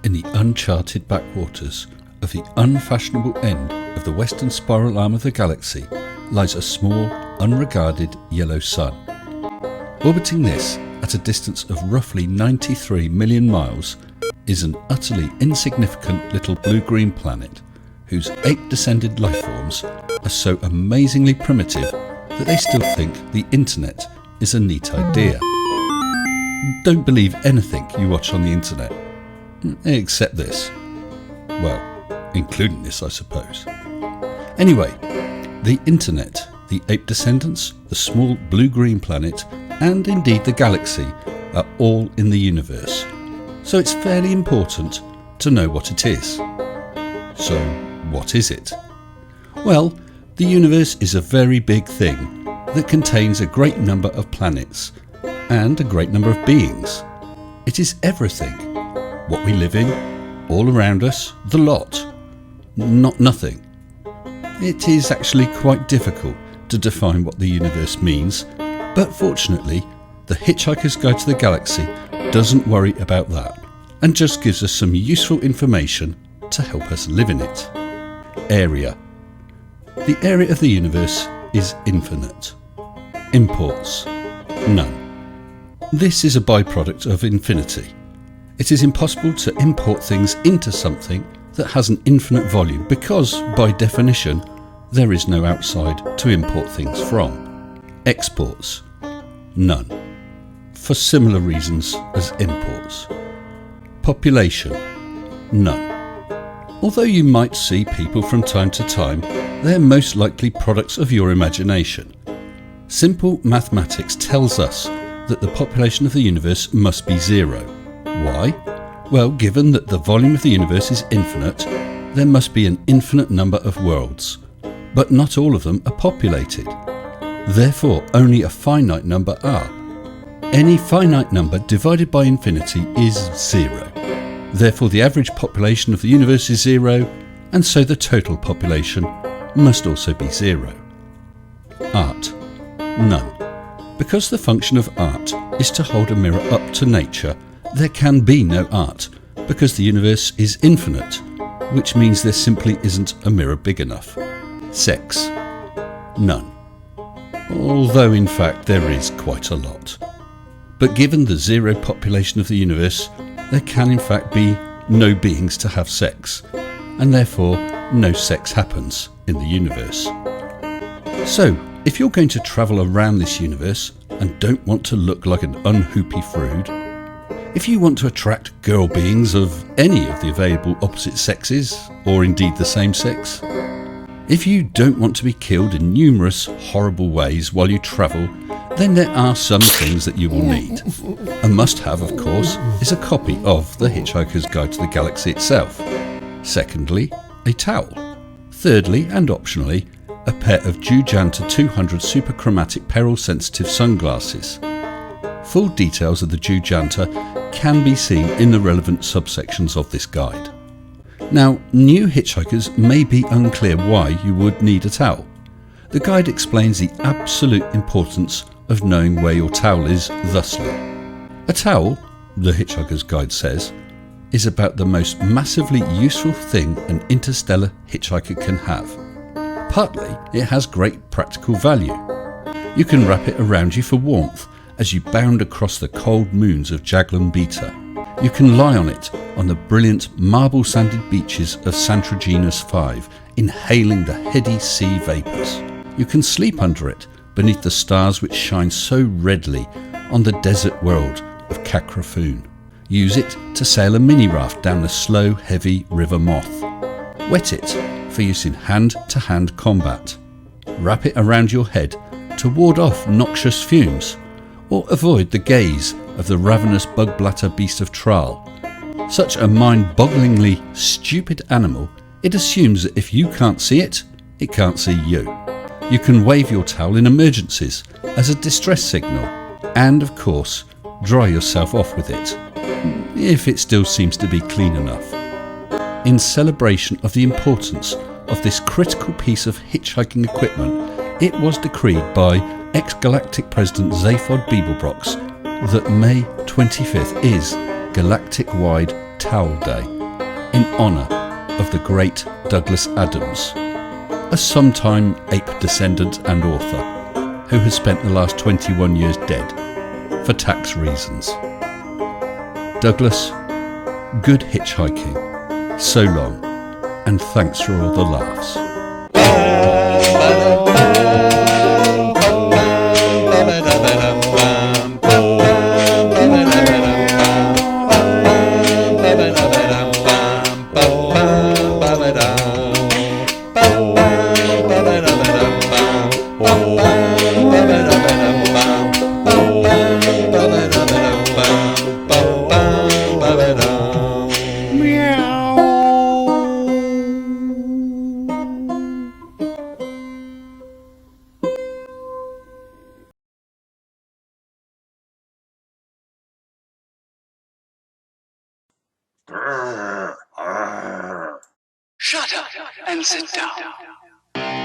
in the uncharted backwaters of the unfashionable end of the western spiral arm of the galaxy lies a small, unregarded yellow sun. Orbiting this at a distance of roughly 93 million miles is an utterly insignificant little blue-green planet whose ape-descended lifeforms are so amazingly primitive that they still think the internet is a neat idea. Don't believe anything you watch on the internet, except this. Well, including this, I suppose. Anyway, the internet, the ape descendants, the small blue-green planet, and indeed the galaxy are all in the universe. So it's fairly important to know what it is. So, what is it? Well, the universe is a very big thing that contains a great number of planets and a great number of beings. It is everything. What we live in, all around us, the lot. Not nothing. It is actually quite difficult to define what the universe means, but fortunately, the Hitchhiker's Guide to the Galaxy doesn't worry about that and just gives us some useful information to help us live in it. Area. The area of the universe is infinite. Imports. None. This is a byproduct of infinity. It is impossible to import things into something that has an infinite volume because, by definition, there is no outside to import things from. Exports. None. For similar reasons as imports. Population. None. Although you might see people from time to time, they are most likely products of your imagination. Simple mathematics tells us that the population of the universe must be zero. Why? Well, given that the volume of the universe is infinite, there must be an infinite number of worlds. But not all of them are populated. Therefore, only a finite number are. Any finite number divided by infinity is zero. Therefore, the average population of the universe is zero, and so the total population must also be zero. Art. None. Because the function of art is to hold a mirror up to nature, there can be no art, because the universe is infinite, which means there simply isn't a mirror big enough. Sex. None. Although in fact there is quite a lot. But given the zero population of the universe, there can in fact be no beings to have sex, and therefore no sex happens in the universe. So, if you're going to travel around this universe and don't want to look like an unhoopy frood, if you want to attract girl beings of any of the available opposite sexes, or indeed the same sex, if you don't want to be killed in numerous horrible ways while you travel, then there are some things that you will need. A must-have, of course, is a copy of The Hitchhiker's Guide to the Galaxy itself. Secondly, a towel. Thirdly, and optionally, a pair of Jujanta 200 superchromatic peril-sensitive sunglasses. Full details of the Jujanta can be seen in the relevant subsections of this guide. Now, new hitchhikers may be unclear why you would need a towel. The guide explains the absolute importance of knowing where your towel is thusly. A towel, the Hitchhiker's Guide says, is about the most massively useful thing an interstellar hitchhiker can have. Partly, it has great practical value. You can wrap it around you for warmth as you bound across the cold moons of Jaglan Beta. You can lie on it on the brilliant marble-sanded beaches of Santraginus 5, inhaling the heady sea vapours. You can sleep under it beneath the stars which shine so redly on the desert world of Kakrafoon. Use it to sail a mini-raft down the slow, heavy River Moth. Wet it for use in hand-to-hand combat. Wrap it around your head to ward off noxious fumes, or avoid the gaze of the ravenous bug-blatter beast of Traal. Such a mind-bogglingly stupid animal, it assumes that if you can't see it, it can't see you. You can wave your towel in emergencies as a distress signal, and of course, dry yourself off with it, if it still seems to be clean enough. In celebration of the importance of this critical piece of hitchhiking equipment, it was decreed by ex-Galactic President Zaphod Beeblebrox that May 25th is Galactic-wide Towel Day. in honour of the great Douglas Adams, a sometime ape descendant and author who has spent the last 21 years dead for tax reasons. Douglas, good hitchhiking, so long, and thanks for all the laughs. Shut up and sit down.